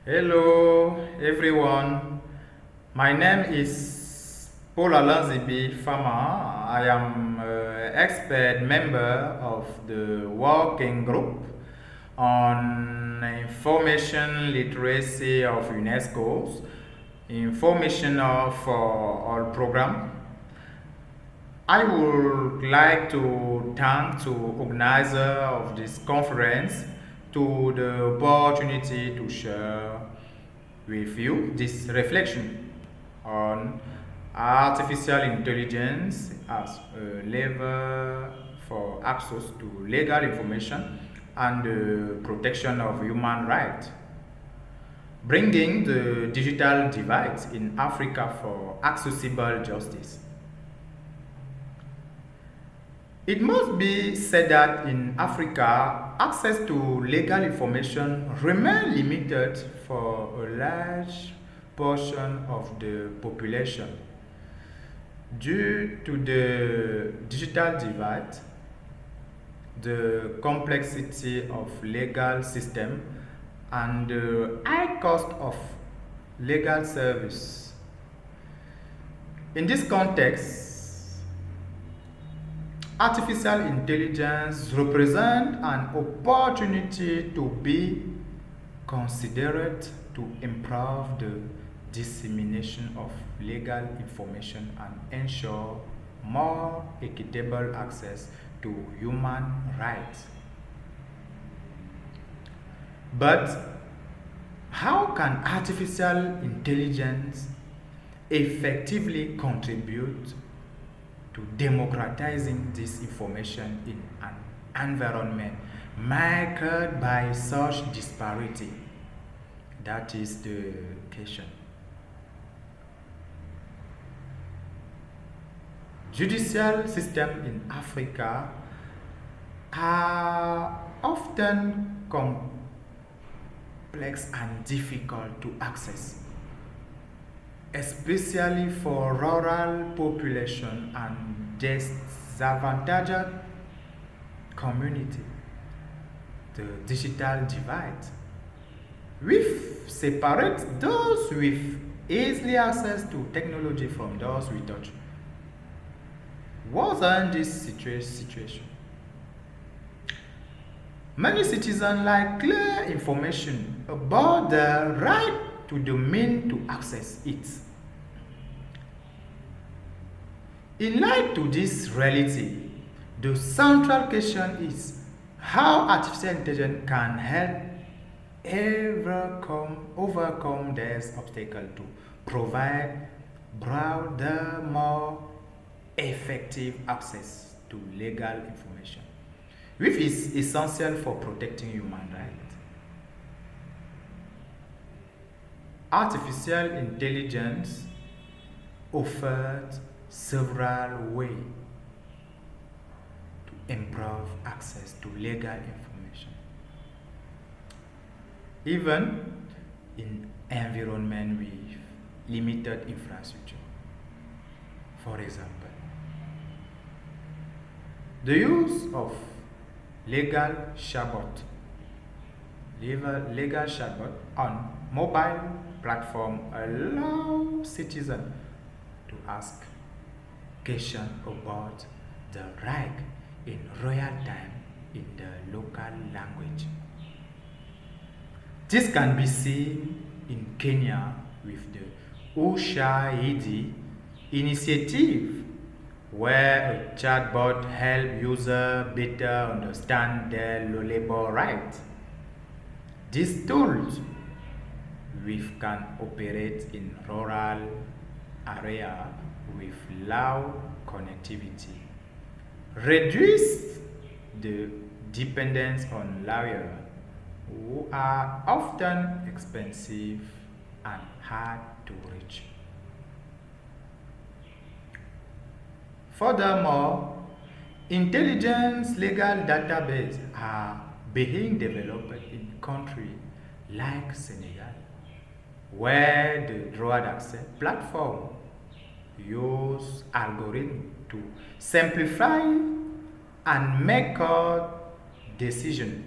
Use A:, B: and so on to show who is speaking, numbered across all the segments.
A: Hello everyone, my name is Alain ZIBI farmer. I am an expert member of the working group on information literacy of UNESCO's Information for All program. I would like to thank the organizer of this conference to the opportunity to share with you this reflection on artificial intelligence as a lever for access to legal information and the protection of human rights, bringing the digital divide in Africa for accessible justice. It must be said that in Africa, access to legal information remains limited for a large portion of the population due to the digital divide, the complexity of legal system, and the high cost of legal service. In this context, artificial intelligence represents an opportunity to be considered to improve the dissemination of legal information and ensure more equitable access to human rights. But how can artificial intelligence effectively contribute to democratizing this information in an environment marked by such disparity? That is the question. Judicial systems in Africa are often complex and difficult to access, especially for rural population and disadvantaged community. The digital divide with separates those with easily access to technology from those without. Wasn't this situation? Many citizens like clear information about the right to the means to access it. In light to this reality, the central question is how artificial intelligence can help overcome this obstacle to provide broader, more effective access to legal information, which is essential for protecting human rights. Artificial intelligence offers several ways to improve access to legal information, even in environment with limited infrastructure. For example, the use of legal chatbot, legal chatbot on mobile platform allow citizens to ask questions about the right in real time in the local language. This can be seen in Kenya with the Ushahidi initiative, where a chatbot helps users better understand their labor rights. These tools, which can operate in rural areas with low connectivity, reduce the dependence on lawyers who are often expensive and hard to reach. Furthermore, intelligence legal databases are being developed in countries like Senegal, where the droit access platform use algorithms to simplify and make court decisions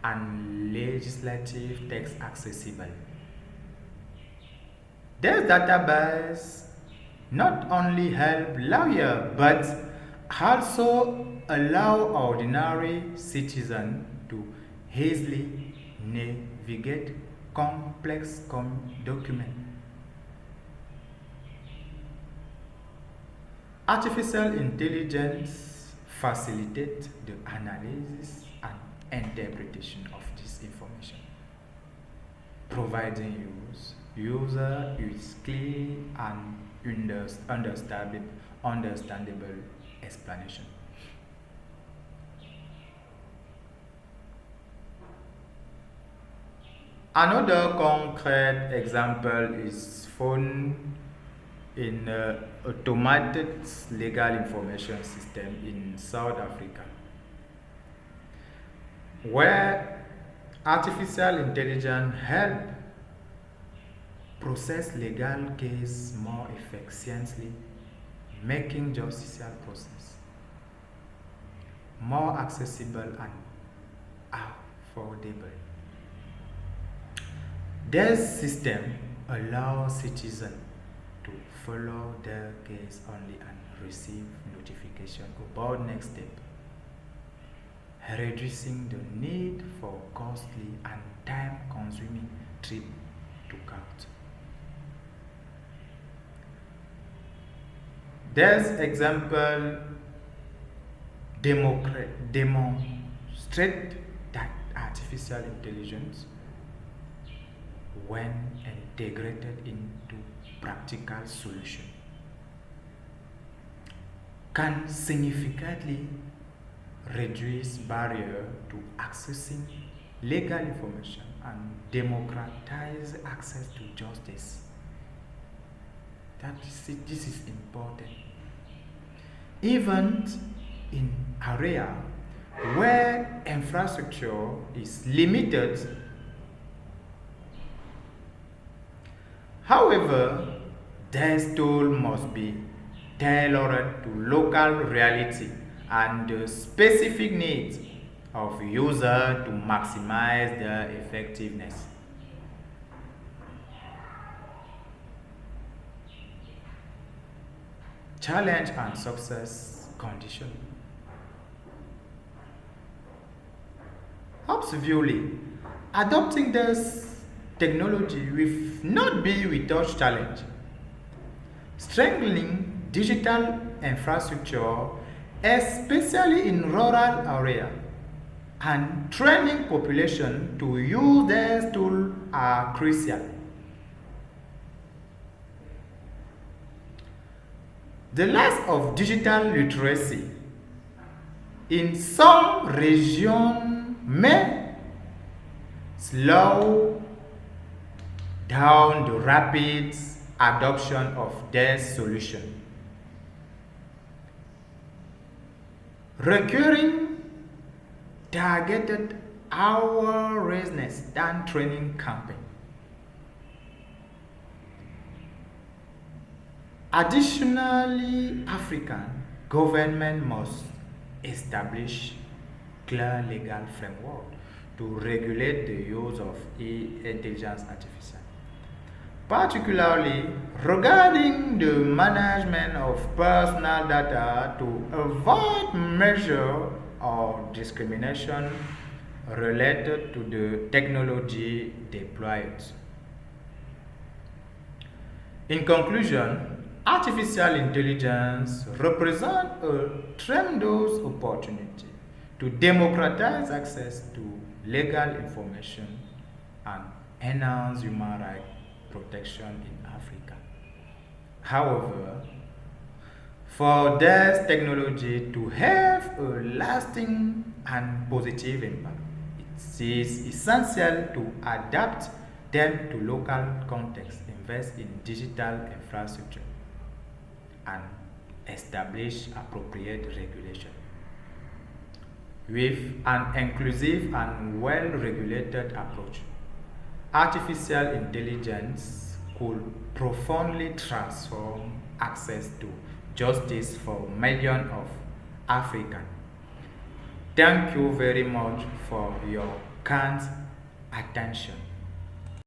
A: and legislative text accessible. This database not only help lawyers but also allow ordinary citizens to easily navigate complex documents. Artificial intelligence facilitates the analysis and interpretation of this information, providing user with clear and understandable explanation. Another concrete example is found in automated legal information system in South Africa, where artificial intelligence help process legal case more efficiently, making justicial process more accessible and affordable. This system allows citizens to follow their case only and receive notification about next step, reducing the need for costly and time-consuming trip to court. This example demonstrate that artificial intelligence, when integrated into practical solution, can significantly reduce barrier to accessing legal information and democratize access to justice. This is important. Even in area where infrastructure is limited. However, this tool must be tailored to local reality and the specific needs of users to maximize their effectiveness. Challenge and success condition. Obviously, adopting this technology will not be without challenge. Strengthening digital infrastructure, especially in rural areas, and training population to use these tools are crucial. The lack of digital literacy in some regions may slow down the rapid adoption of this solution. Recurring targeted awareness than training campaign. Additionally, African government must establish clear legal framework to regulate the use of intelligence artificial, particularly regarding the management of personal data to avoid measure or discrimination related to the technology deployed. In conclusion, artificial intelligence represents a tremendous opportunity to democratize access to legal information and enhance human rights protection in Africa. However, for this technology to have a lasting and positive impact, it is essential to adapt them to local context, invest in digital infrastructure, and establish appropriate regulation. With an inclusive and well-regulated approach, artificial intelligence could profoundly transform access to justice for millions of Africans. Thank you very much for your kind attention.